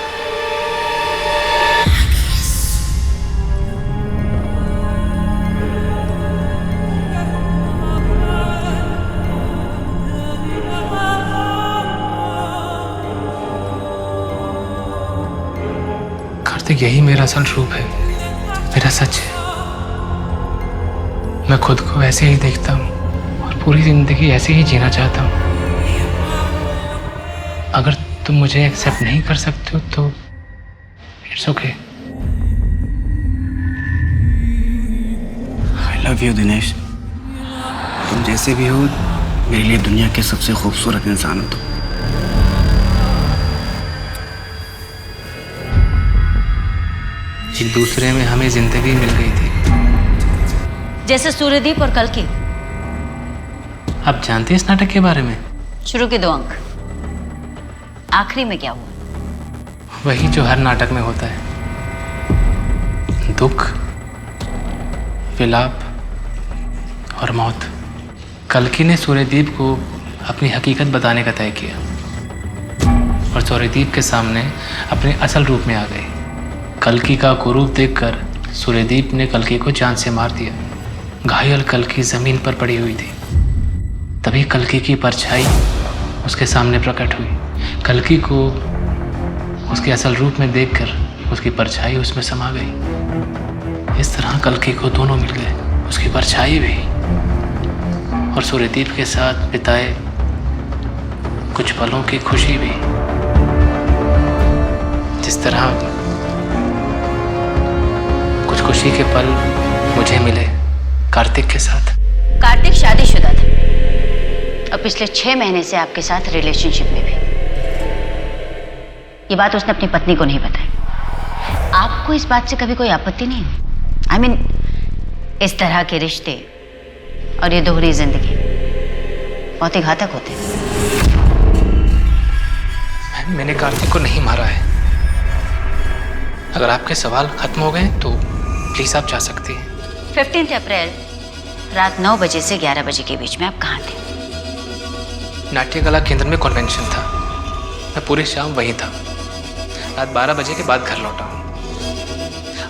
कार्तिक यही मेरा असल रूप है, मेरा सच है। मैं खुद को ऐसे ही देखता हूँ और पूरी जिंदगी ऐसे ही जीना चाहता हूँ। अगर तुम मुझे एक्सेप्ट नहीं कर सकते हो तो it's okay. I love you Dinesh. तुम जैसे भी हो मेरे लिए दुनिया के सबसे खूबसूरत इंसान हो तुम। एक दूसरे में हमें जिंदगी मिल गई थी, जैसे सूर्यदीप और कल्कि। आप जानते हैं इस नाटक के बारे में? शुरू के 2 अंक, आखिरी में क्या हुआ? वही जो हर नाटक में होता है, दुख, विलाप और मौत। कल्कि ने सूर्यदीप को अपनी हकीकत बताने का तय किया और सूर्यदीप के सामने अपने असल रूप में आ गई। कल्कि का कुरूप देखकर सूर्यदीप ने कल्कि को जान से मार दिया। घायल कल्कि जमीन पर पड़ी हुई थी। तभी कल्कि की परछाई उसके सामने प्रकट हुई। कल्कि को उसके असल रूप में देखकर उसकी परछाई उसमें समा गई। इस तरह कल्कि को दोनों मिल गए, उसकी परछाई भी और सूर्यदीप के साथ बिताए कुछ पलों की खुशी भी। जिस तरह कुछ खुशी के पल मुझे मिले कार्तिक के साथ। कार्तिक शादीशुदा था और पिछले 6 महीने से आपके साथ रिलेशनशिप में भी। ये बात उसने अपनी पत्नी को नहीं बताई। आपको इस बात से कभी कोई आपत्ति नहीं? I mean, इस तरह के रिश्ते और ये दोहरी जिंदगी बहुत ही घातक होते हैं। मैंने कार्तिक को नहीं मारा है। अगर आपके सवाल खत्म हो गए तो प्लीज आप जा सकती हैं। 15 अप्रैल रात 9 बजे से 11 बजे के बीच में आप कहाँ थे? नाट्य कला केंद्र में कन्वेंशन था, मैं पूरी शाम वहीं था। रात 12 बजे के बाद घर लौटा हूँ।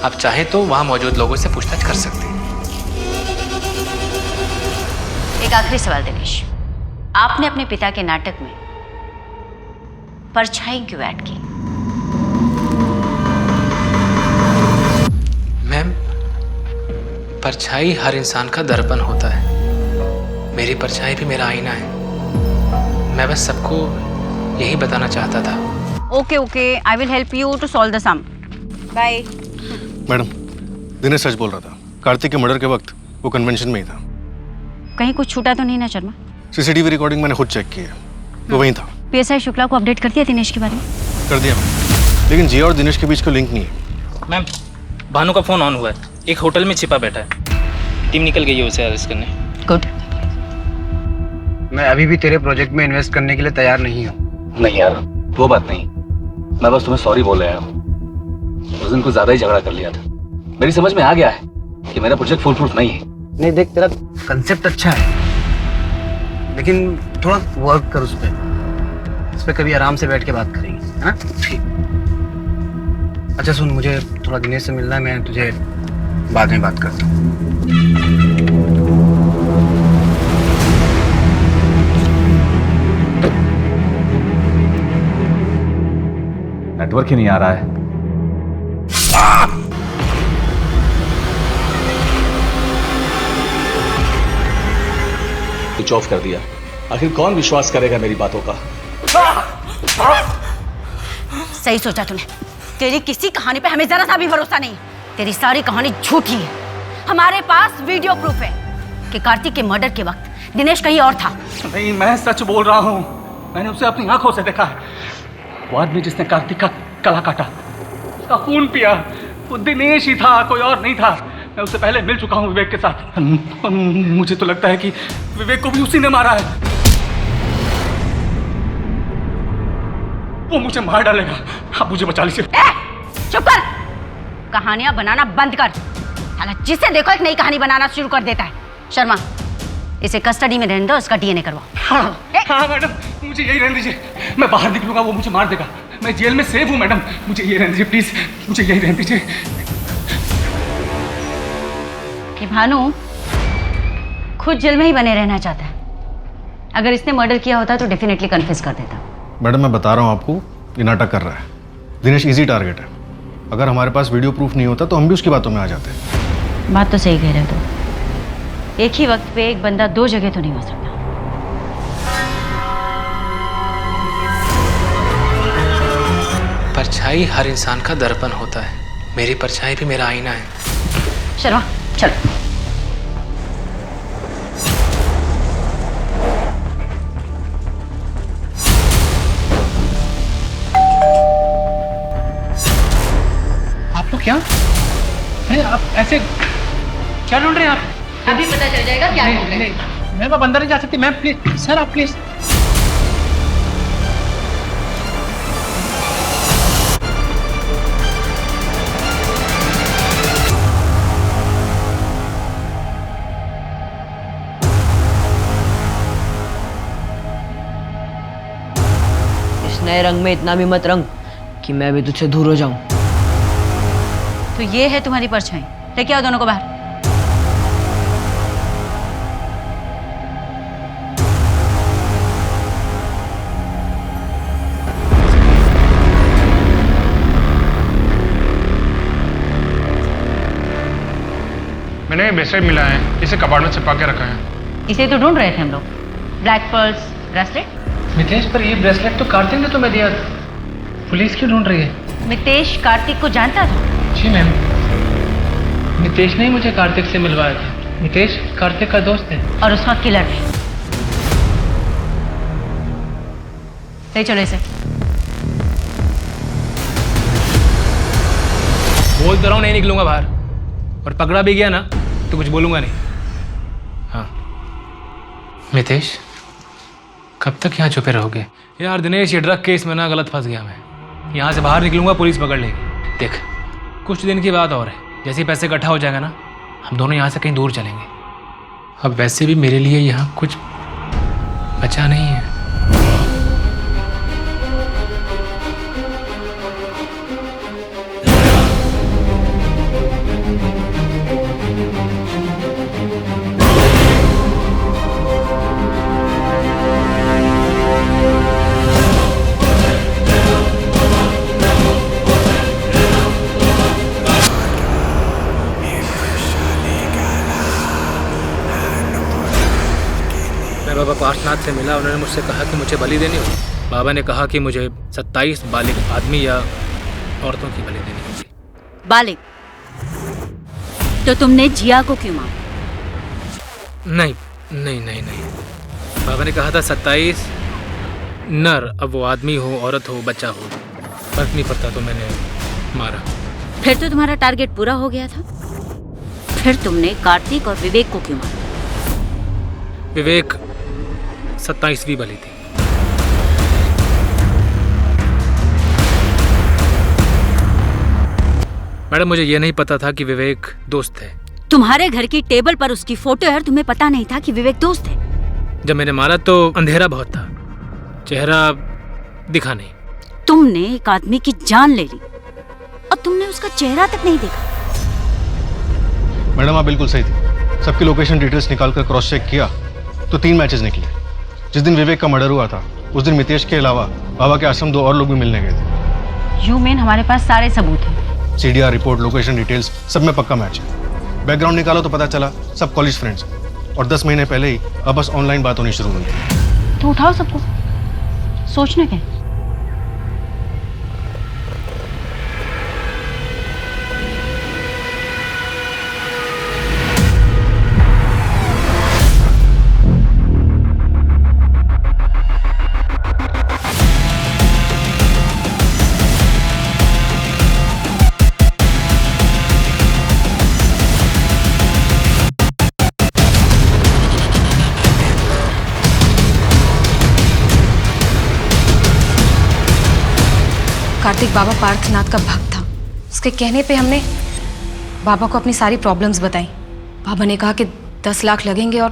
आप चाहें तो वहाँ मौजूद लोगों से पूछताछ कर सकते हैं। एक आखिरी सवाल दिनेश, आपने अपने पिता के नाटक में परछाई क्यों ऐड की? मैम, परछाई हर इंसान का दर्पण होता है। मेरी परछाई भी मेरा आईना है। मैं बस सबको यही बताना चाहता था। Okay okay, I will help you to solve the sum. Bye. Madam, Dinesh सच बोल रहा था। कार्तिक के मर्डर के वक्त वो कन्वेंशन में ही था। कहीं कुछ छूटा तो नहीं ना शर्मा? सीसीटीवी रिकॉर्डिंग मैंने खुद चेक की है, वो वहीं था। पीएसआई शुक्ला को अपडेट कर दिया दिनेश के बारे में? कर दिया मैम, लेकिन जिया और दिनेश के बीच कोई लिंक नहीं है। मैम, भानु का फोन ऑन हुआ है, एक होटल में छिपा बैठा है। टीम निकल गई है उसे अरेस्ट करने। गुड। मैं अभी भी तेरे प्रोजेक्ट में इन्वेस्ट करने के लिए तैयार नहीं हूँ। नहीं यार, वो बात नहीं। मैं बस तुम्हें सॉरी बोल रहा हूँ। उस दिन कुछ ज्यादा ही झगड़ा कर लिया था। मेरी समझ में आ गया है कि मेरा प्रोजेक्ट फुल प्रूफ नहीं है। नहीं देख, तेरा कंसेप्ट अच्छा है, लेकिन थोड़ा वर्क कर उस पर कभी आराम से बैठ के बात करेंगे, है ना? ठीक। अच्छा सुन, मुझे थोड़ा दिनेश से मिलना है, मैं तुझे बाद में बात करता हूँ। नेटवर्क ही नहीं आ रहा है। स्विच ऑफ कर दिया। आखिर कौन विश्वास करेगा मेरी बातों का? सही सोचा तूने। तेरी किसी कहानी पे हमें जरा सा भी भरोसा नहीं। तेरी सारी कहानी झूठी है। हमारे पास वीडियो प्रूफ है कि कार्तिक के मर्डर के वक्त दिनेश कहीं और था। नहीं, मैं सच बोल रहा हूँ। मैंने उसे अपनी आंखों से देखा है। वो आदमी जिसने कार्तिक का गला काटा, उसका खून पिया, वो दिनेश ही था, कोई और नहीं था। मैं उससे पहले मिल चुका हूँ विवेक के साथ और मुझे तो लगता है कि विवेक को भी उसी ने मारा है। वो मुझे मार डालेगा, आप मुझे बचा लीजिए। चुप कर, कहानियां बनाना बंद कर। साला जिसे देखो एक नई कहानी बनाना शुरू कर देता है। शर्मा, इसे कस्टडी में रहने दो, इसका डीएनए करवाओ। हाँ मैडम, मुझे यही रहने दीजिए। मैं बाहर निकलूंगा वो मुझे मार देगा। मैं जेल में सेफ हूँ मैडम, मुझे यही रहने दीजिए प्लीज, मुझे यही रहने दीजिए। कि भानु खुद जेल में ही बने रहना चाहता है। अगर इसने मर्डर किया होता तो डेफिनेटली कन्फेस कर देता। मैडम मैं बता रहा हूँ आपको, ये नाटक कर रहा है। दिनेश इजी टारगेट है। अगर हमारे पास वीडियो प्रूफ नहीं होता तो हम भी उसकी बातों में आ जाते। बात तो सही कह रहे हो तुम। एक ही वक्त पे एक बंदा दो जगह तो नहीं हो सकता। परछाई हर इंसान का दर्पण होता है। मेरी परछाई भी मेरा आईना है। शर्मा चलो। आप लोग क्या? अरे आप ऐसे क्या ढूंढ रहे हैं आप? अभी पता चल जाएगा क्या ढूंढ रहे हैं। मैम आप अंदर नहीं जा सकती। मैम प्लीज, सर आप प्लीज। इस नए रंग में इतना भी मत रंग कि मैं भी तुझसे दूर हो जाऊं। तो ये है तुम्हारी परछाई। लेके आओ दोनों को बाहर। मैंने ब्रेसलेट मिला है, इसे कबाड़ में छिपा के रखा है। इसे तो ढूंढ रहे थे हम लोग। Black pearls bracelet. मितेश, पर ये ब्रेसलेट तो कार्तिक ने तुम्हें दिया। पुलिस क्यों ढूंढ रही है? मितेश कार्तिक को जानता था? जी मैम, मितेश ने ही मुझे कार्तिक से मिलवाया था। मितेश कार्तिक का दोस्त है और उसका किलर भी। ले चलो इसे। बोल तो रहा हूँ नहीं निकलूंगा बाहर, और पकड़ा भी गया ना तो कुछ बोलूंगा नहीं। हाँ मितेश, कब तक यहाँ छुपे रहोगे? यार दिनेश, ये ड्रग केस में ना गलत फंस गया मैं। यहाँ से बाहर निकलूंगा पुलिस पकड़ लेगी। देख, कुछ दिन की बात और है, जैसे ही पैसे इकट्ठा हो जाएगा ना हम दोनों यहाँ से कहीं दूर चलेंगे। अब वैसे भी मेरे लिए यहाँ कुछ बचा नहीं है। बाबा पार्शनाथ से मिला, उन्होंने मुझसे कहा कि मुझे बलि देनी होगी। बाबा ने कहा कि मुझे 27 बालिग आदमी या औरतों की बलि देनी होगी। बालिग? तो तुमने जिया को क्यों मारा? नहीं नहीं नहीं नहीं, बाबा ने कहा था 27 नर, अब वो आदमी हो औरत हो बच्चा हो फर्क नहीं पड़ता, तो मैंने मारा। फिर तो तुम्हारा टारगेट पूरा हो गया था। फिर तुमने कार्तिक और विवेक को क्यों मारा? विवेक 27वीं बलि थी। मैडम, मुझे यह नहीं पता था कि विवेक दोस्त है। तुम्हारे घर की टेबल पर उसकी फोटो है और तुम्हें पता नहीं था कि विवेक दोस्त है? जब मैंने मारा तो अंधेरा बहुत था, चेहरा दिखा नहीं। तुमने एक आदमी की जान ले ली और तुमने उसका चेहरा तक नहीं देखा। मैडम आप बिल्कुल सही थी। सबकी लोकेशन डिटेल्स निकालकर क्रॉस चेक किया तो 3 मैचेस निकले। जिस दिन विवेक का मर्डर हुआ था उस दिन मितेश के अलावा बाबा के आश्रम 2 और लोग भी मिलने गए थे। यू मीन हमारे पास सारे सबूत हैं? CDR रिपोर्ट, लोकेशन डिटेल्स सब में पक्का मैच है। बैकग्राउंड निकालो तो पता चला सब कॉलेज फ्रेंड्स हैं और 10 महीने पहले ही अब बस ऑनलाइन बात होनी शुरू हुई। तो उठाओ सबको, सोचने के। कार्तिक बाबा पार्थनाथ का भक्त था। उसके कहने पे हमने बाबा को अपनी सारी प्रॉब्लम्स बताई। बाबा ने कहा कि 10 लाख लगेंगे और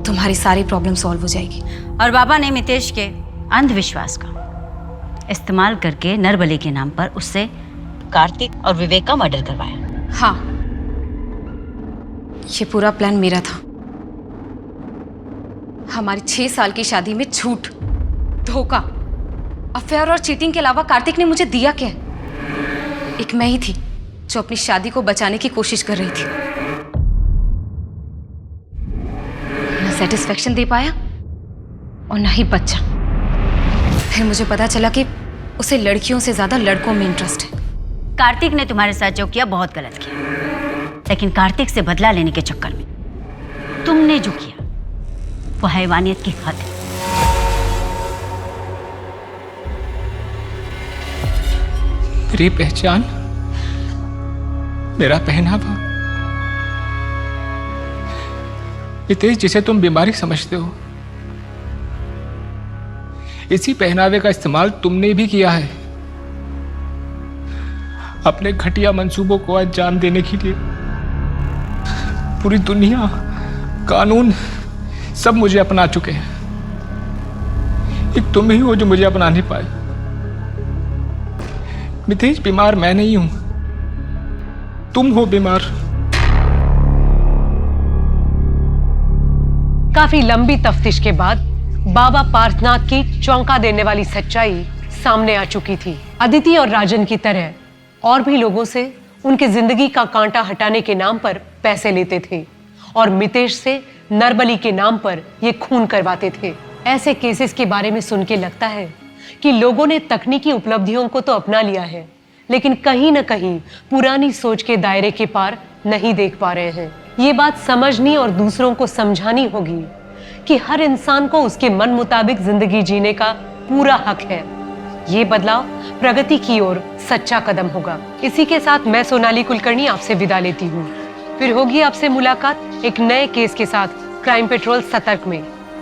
तुम्हारी सारी प्रॉब्लम सॉल्व हो जाएगी। और बाबा ने मितेश के अंधविश्वास का इस्तेमाल करके नरबली के नाम पर उससे कार्तिक और विवेक का मर्डर करवाया। हाँ, ये पूरा प्लान मेरा था। हमारी 6 साल की शादी में झूठ, धोखा, अफेयर और चीटिंग के अलावा कार्तिक ने मुझे दिया क्या? एक मैं ही थी जो अपनी शादी को बचाने की कोशिश कर रही थी। ना सेटिस्फेक्शन दे पाया और ना ही बच्चा। फिर मुझे पता चला कि उसे लड़कियों से ज्यादा लड़कों में इंटरेस्ट है। कार्तिक ने तुम्हारे साथ जो किया बहुत गलत किया, लेकिन कार्तिक से बदला लेने के चक्कर में तुमने जो किया वो हैवानियत की हद है। मेरी पहचान, मेरा पहनावा, मितेश जिसे तुम बीमारी समझते हो, इसी पहनावे का इस्तेमाल तुमने भी किया है अपने घटिया मंसूबों को अंजाम देने के लिए। पूरी दुनिया, कानून सब मुझे अपना चुके हैं, एक तुम ही हो जो मुझे अपना नहीं पाए। मितेश, बीमार मैं नहीं हूं, तुम हो बीमार। काफी लंबी तफ्तीश के बाद बाबा पार्थनाथ की चौंका देने वाली सच्चाई सामने आ चुकी थी। अदिति और राजन की तरह और भी लोगों से उनकी जिंदगी का कांटा हटाने के नाम पर पैसे लेते थे और मितेश से नरबली के नाम पर ये खून करवाते थे। ऐसे केसेस के बारे में सुन के लगता है कि लोगों ने तकनीकी उपलब्धियों को तो अपना लिया है, लेकिन कहीं ना कहीं पुरानी सोच के दायरे के पार नहीं देख पा रहे हैं। ये बात समझनी और दूसरों को समझानी होगी कि हर इंसान को उसके मन मुताबिक जिंदगी जीने का पूरा हक है। ये बदलाव प्रगति की ओर सच्चा कदम होगा। इसी के साथ मैं सोनाली कुलकर्णी आपसे विदा लेती हूँ। फिर होगी आपसे मुलाकात एक नए केस के साथ क्राइम पेट्रोल सतर्क में।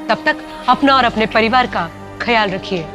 तब तक अपना और अपने परिवार का ख्याल रखिए।